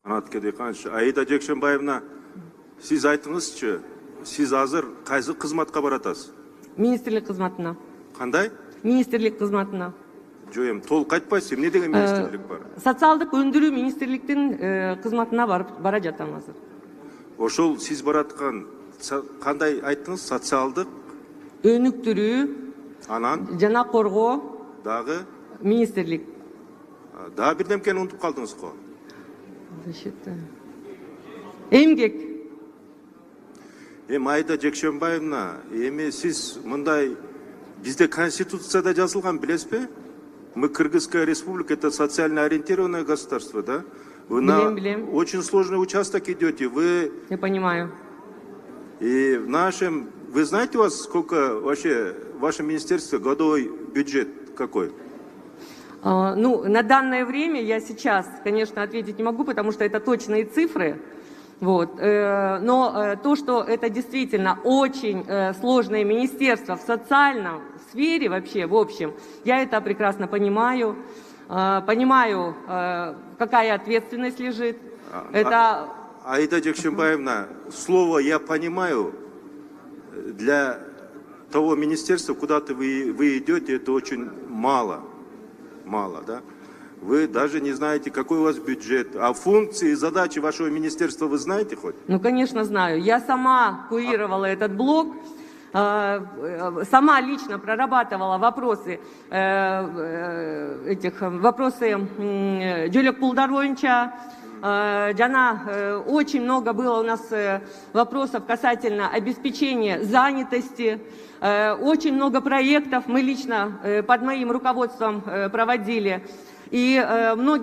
Анатке Деканович, Аида Жекшенбаевна, сиз айтыңызчы, сиз азыр кайсы кызматка баратасыз? Министрлик кызматына. Кандай? Министрлик кызматына. Жо эми толук айтпайсыз, эмне деген министрлик бар? Социалдык өндүрүү министрликтин кызматына бара жатам азыр. Ошол сиз бараткан кандай айттыңыз? Социалдык Өнүктүрүү анан жана коргоо дагы министрлик. дагы бирдемкени унутуп калдыңыз го. Эмгек. Аида Жекшенбаевна, эми сиз мындай бизде конституцияда жазылган билесизби? Мы Кыргызская республика, это социально ориентированное государство, да? Вы на очень сложный участок идете. Вы... Я понимаю. И в нашем... Вы знаете, у вас сколько вообще в вашем министерстве годовой бюджет какой? Ну, на данное время я сейчас, конечно, ответить не могу, потому что это точные цифры. Вот. Но то, что это действительно очень сложное министерство в социальном сфере вообще, в общем, я это прекрасно понимаю. Понимаю, какая ответственность лежит. Это... Аида Жекшенбаевна, слово «я понимаю» для того министерства, куда-то вы идете, это очень мало. Мало, да? Вы даже не знаете, какой у вас бюджет. А функции и задачи вашего министерства вы знаете хоть? Ну, конечно, знаю. Я сама курировала этот блок, сама лично прорабатывала вопросы Джулек Пулдаровича. Очень много было у нас вопросов касательно обеспечения занятости. Очень много проектов мы лично под моим руководством проводили. И мы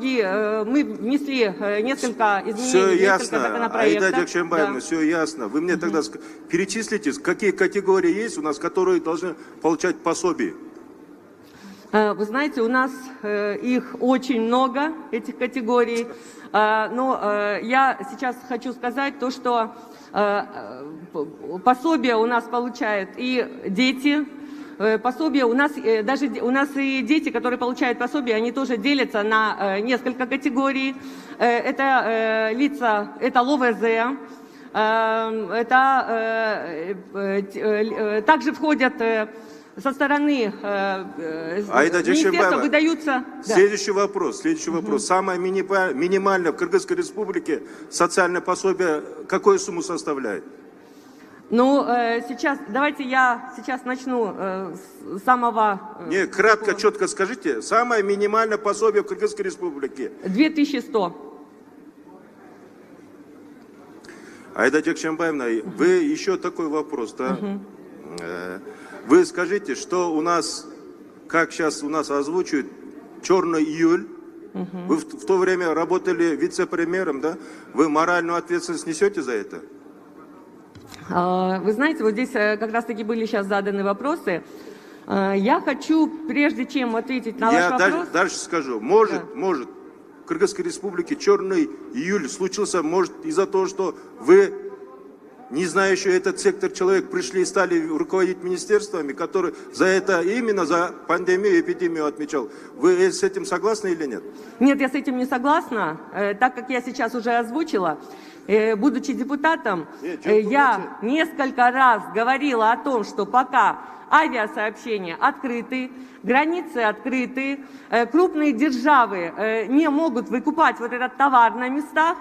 внесли несколько изменений, все ясно. несколько законопроектов. Аида Жекшенбаевна, да. Все ясно. Вы мне тогда перечислите, какие категории есть у нас, которые должны получать пособие. Вы знаете, у нас их очень много, этих категорий. Но я сейчас хочу сказать то, что пособие у нас получают и дети. Пособие у нас и дети, которые получают пособие, они тоже делятся на несколько категорий. Это лица, это ЛОВЗ, это также входят со стороны министерства выдаются... Следующий вопрос. Самое минимальное в Кыргызской республике социальное пособие какую сумму составляет? Ну, давайте я сейчас начну с самого... Не, кратко, четко скажите. Самое минимальное пособие в Кыргызской республике? 2100. Аида Жекшенбаевна, вы еще такой вопрос, да? Вы скажите, что у нас, как сейчас у нас озвучивают, черный июль. Вы в то время работали вице-премьером, да? Вы моральную ответственность несете за это? Вы знаете, вот здесь как раз-таки были сейчас заданы вопросы. Я хочу, прежде чем ответить на ваш вопрос... Я дальше скажу. Может, в Кыргызской республике черный июль случился, может, из-за того, что вы, не знающий этот сектор человек, пришли и стали руководить министерствами, которые именно за пандемию и эпидемию отмечал. Вы с этим согласны или нет? Нет, я с этим не согласна, так как я сейчас уже озвучила. Будучи депутатом, я несколько раз говорила о том, что пока авиасообщения открыты, границы открыты, крупные державы не могут выкупать вот этот товар на местах,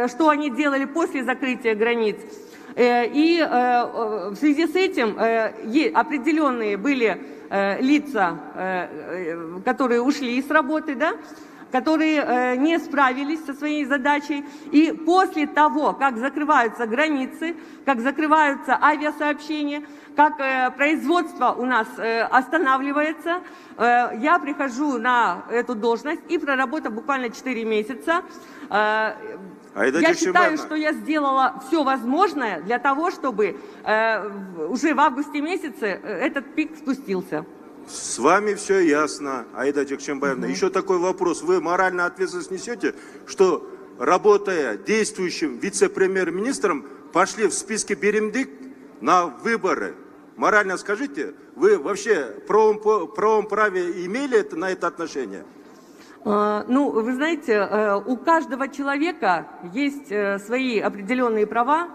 что они делали после закрытия границ. И в связи с этим определенные были лица, которые ушли с работы, да, которые не справились со своей задачей. И после того, как закрываются границы, как закрываются авиасообщения, как производство у нас останавливается, я прихожу на эту должность и, проработав буквально 4 месяца, я считаю, что я сделала все возможное для того, чтобы уже в августе месяце этот пик спустился. С вами все ясно, Аида Жекшенбаевна. Еще такой вопрос. Вы морально ответственность несете, что, работая действующим вице-премьер-министром, пошли в списке Беремдик на выборы? Морально скажите, вы вообще в правом праве имели на это отношение? Ну, вы знаете, у каждого человека есть свои определенные права.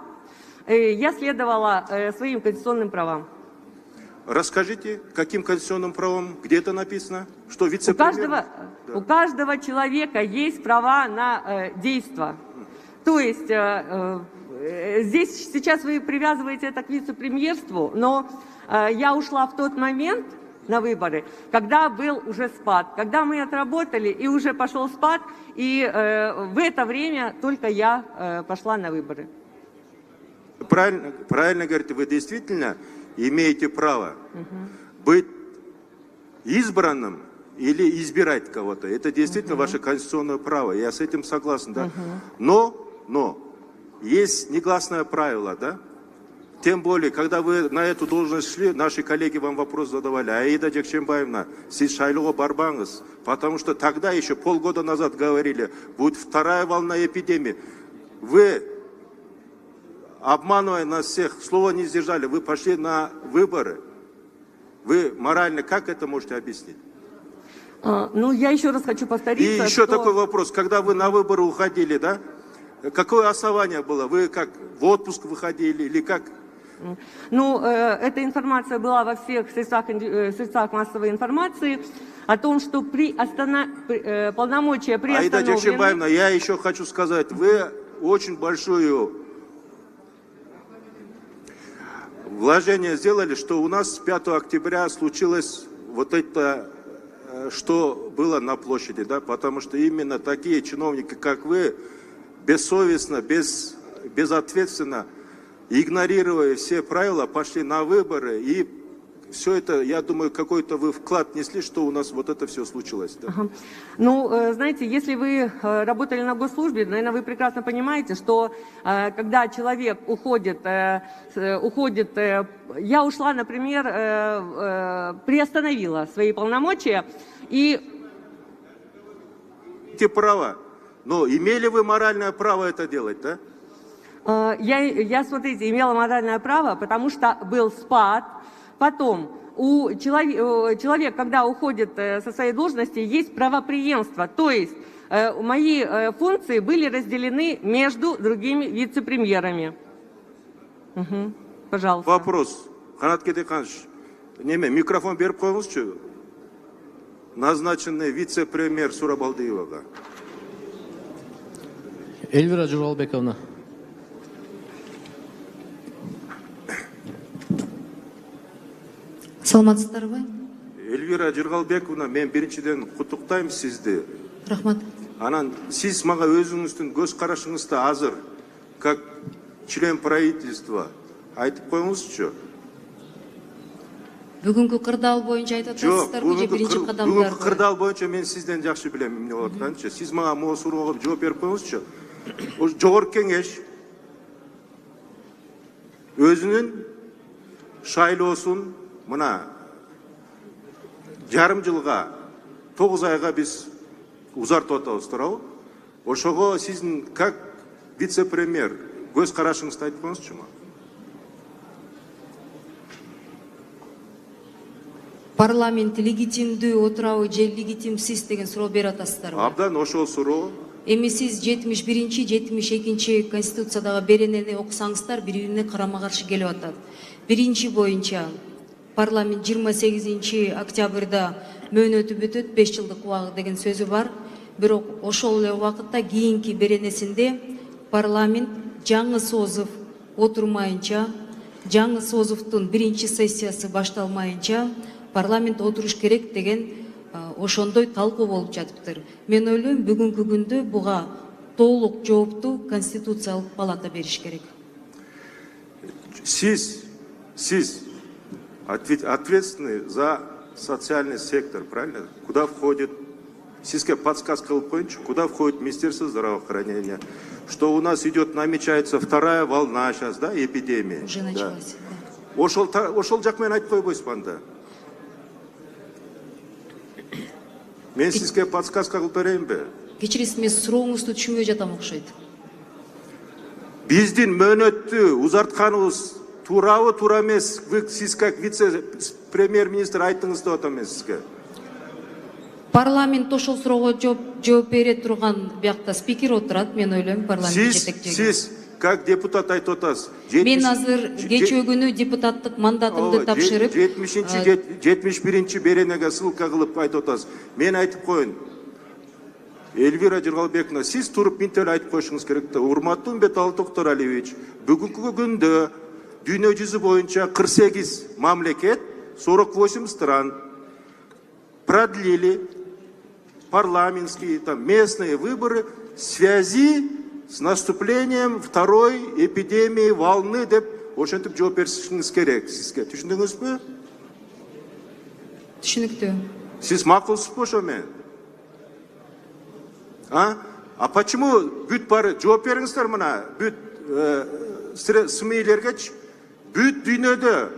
Я следовала своим конституционным правам. Расскажите, каким конституционным правом, где это написано? Что вице-премьер? У каждого человека есть права на действия. То есть здесь сейчас вы привязываете это к вице-премьерству, но я ушла в тот момент на выборы, когда был уже спад, когда мы отработали и уже пошел спад, и в это время только я пошла на выборы. Правильно говорите, вы действительно имеете право быть избранным или избирать кого-то. Это действительно ваше конституционное право. Я с этим согласен, да. Но есть негласное правило, да. Тем более, когда вы на эту должность шли, наши коллеги вам вопрос задавали: Аида Джекшенбаевна, сіз шайлыға барбаңыз, потому что тогда еще полгода назад говорили, будет вторая волна эпидемии. Вы, обманывая нас всех, слова не сдержали, вы пошли на выборы. Вы морально как это можете объяснить? Ну, я еще раз хочу повториться. И еще такой вопрос, когда вы на выборы уходили, да? Какое основание было? Вы как в отпуск выходили или как? Ну, эта информация была во всех средствах массовой информации о том, что полномочия приостановлены. Аида Джекшенбаевна, я еще хочу сказать, вы очень большое вложение сделали, что у нас 5 октября случилось вот это, что было на площади, да, потому что именно такие чиновники, как вы, бессовестно, безответственно, игнорируя все правила, пошли на выборы, и все это, я думаю, какой-то вы вклад несли, что у нас вот это все случилось. Да? Ну, знаете, если вы работали на госслужбе, наверное, вы прекрасно понимаете, что когда человек уходит, я ушла, например, приостановила свои полномочия и... Эти права, но имели вы моральное право это делать, да? Я, смотрите, имела моральное право, потому что был спад. Потом, человек, когда уходит со своей должности, есть правопреемство. То есть, мои функции были разделены между другими вице-премьерами. Пожалуйста. Вопрос. Канат Кетеканович, микрофон беріп қойыңызшы. Назначенный вице-премьер Сурабалдиеваға. Эльвира Журалбековна. Саламатсыздарбы? Эльвира Жыргалбековна, мен биринчиден куттуктайм сизди. Рахмат. Анан сиз мага өзүңүздүн көз карашыңызды азыр, как член правительства, айтып коюңузчу. Бүгүнкү кырдаал боюнча айтып атасыздарбы же биринчи кадамдарды? Бүгүнкү кырдаал боюнча мен сизден жакшы билем эмне болуп атканын. Сиз мага могу суроого жооп берип коюңузчу. Жогорку кеңеш өзүнүн шайлоосун мына жарым жылга 9 айга биз узартып атабыз, туурабы? Ошого сиздин как вице-премьер көз карашыңызды айтып коюңузчу. Парламент легитимдүү отурабы же легитимсиз деген суроо берип атасыздарбы? Абдан ошол суроо. Эми сиз 71-72 Конституциядагы беренени окусаңыздар бири-бирине карама-каршы келип атат. Биринчи боюнча парламент 28 октябрда мөөнөтү бүтөт, 5 жылдык убагыт деген сөзү бар. Бирок ошол эле убакытта кийинки беренесинде парламент жаңы созув отурмайынча, жаңы созувдун биринчи сессиясы башталмайынча парламент отуруш керек деген ошондой талкуу болуп жатыптыр. Мен ойлойм, бүгүнкү күндө буга толук жоопту Конституциялык палата бериш керек. Сиз ответственный за социальный сектор, правильно? Куда входит, сизге подсказка кылып коюнчу, куда входит Министерство здравоохранения, что у нас идет, намечается вторая волна сейчас, да, эпидемии. Уже началась. Да. Ошол жак менен айтып койбойсузбу анда? Мен сизге подсказка кылып берейинби? Кечиресиз, мен сурооңузду түшүнбөй жатам окшойт. Биздин мөөнөттү узартканыбыз туурабы, туура эмес? Сиз как вице-премьер-министр айттыңыз деп атам мен сизге. Парламент ошол суроого жооп бере турган биякта спикер отурат, мен ойлойм, парламент жетекчиси. Сиз как депутат айтып атасыз. Мен азыр кечээ күнү депутаттык мандатымды тапшырып, 71-чи беренеге ссылка кылып айтып атасыз. Мен айтып коеюн. Эльвира Жыргалбековна, сиз туруп минтел айтып коюшуңуз керек да. Урматтуу Умбеталы Токторалиевич, бүгүнкү күндө дүйнө жүзү боюнча 48 мамлекет, 48 стран продлили парламентские, там, местные выборы в связи с наступлением второй эпидемии волны деп ошентип жооп беришиңиз керек сизге. Түшүндүңүзбү? түшүнүктүү. Сиз макулсузбу ошо менен? А почему бүт бары жооп бериңиздер мына бүт СМИлергечи? Бүт дүйнөдө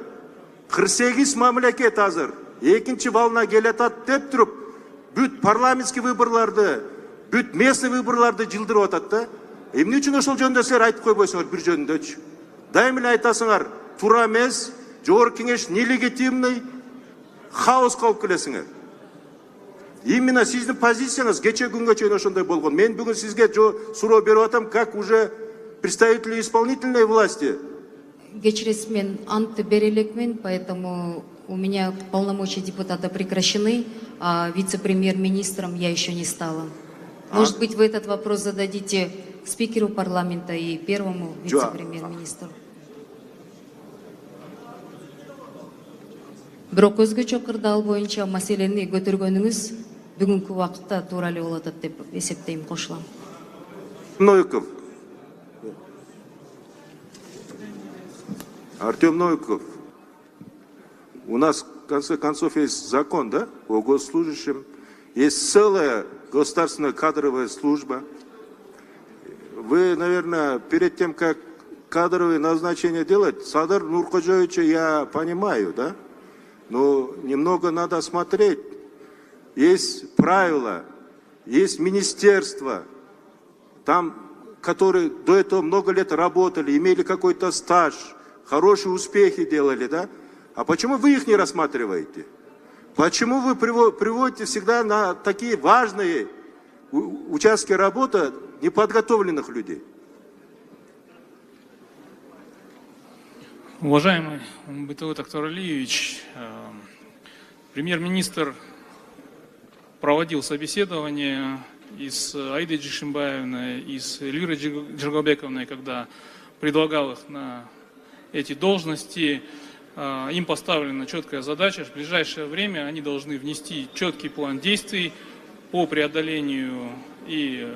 48 мамлекет азыр экинчи волна келатат деп туруп бүт парламентский выборларды, бүт местный выборларды жылдырып атат да. Эмне үчүн ошол жөнүндө силер айтып койбойсуңар бир жөнүндөчү? Дайым эле айтасыңар, туура эмес, жогорку кеңеш нелегитимный, хаос кылып келесиңер. Именно сиздин позицияңыз кечээ күнгө чейин ошондой болгон. Мен бүгүн сизге суроо берип атам, как уже представители исполнительной власти. Кечиресиз, мен антты бере элекмин, поэтому у меня полномочия депутата прекращены, а вице-премьер-министром я еще не стала. Может быть, вы этот вопрос зададите спикеру парламента и первому вице-премьер-министру. Бирок өзгөчө кырдаал боюнча маселени көтөргөнүңүз бүгүнкү убакытта туура эле болуп атат деп эсептейм, кошулам. Новиков. Артем Новиков. У нас, в конце концов, есть закон, да, о госслужащем. Есть целая государственная кадровая служба. Вы, наверное, перед тем, как кадровые назначения делать, Садыр Нуркожевича я понимаю, да? Но немного надо смотреть. Есть правила, есть министерства, там, которые до этого много лет работали, имели какой-то стаж, хорошие успехи делали, да? А почему вы их не рассматриваете? Почему вы приводите всегда на такие важные участки работы неподготовленных людей? Уважаемый Умбеталы Токторалиевич, премьер-министр проводил собеседование и с Аидой Джишимбаевной, и с Эльвирой Жыргалбековной, когда предлагал их на эти должности. Им поставлена четкая задача, в ближайшее время они должны внести четкий план действий по преодолению и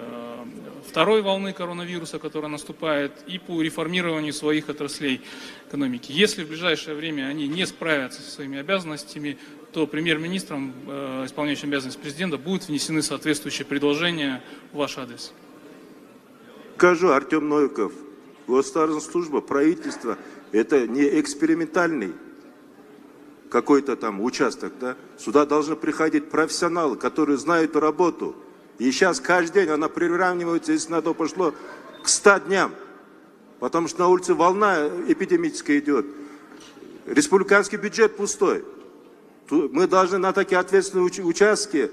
второй волны коронавируса, которая наступает, и по реформированию своих отраслей экономики. Если в ближайшее время они не справятся со своими обязанностями, то премьер-министром, исполняющим обязанности президента, будут внесены соответствующие предложения в ваш адрес. Скажу, Артем Новиков, государственная служба, правительство – это не экспериментальный какой-то там участок, да? Сюда должны приходить профессионалы, которые знают работу. И сейчас каждый день она приравнивается, если на то пошло, к 100 дням. Потому что на улице волна эпидемическая идет. Республиканский бюджет пустой. Мы должны на такие ответственные участки,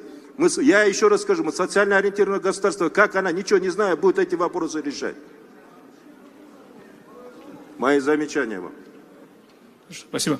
я еще раз скажу, мы социально ориентированное государство, как она, ничего не зная, будет эти вопросы решать. Мои замечания вам. Спасибо.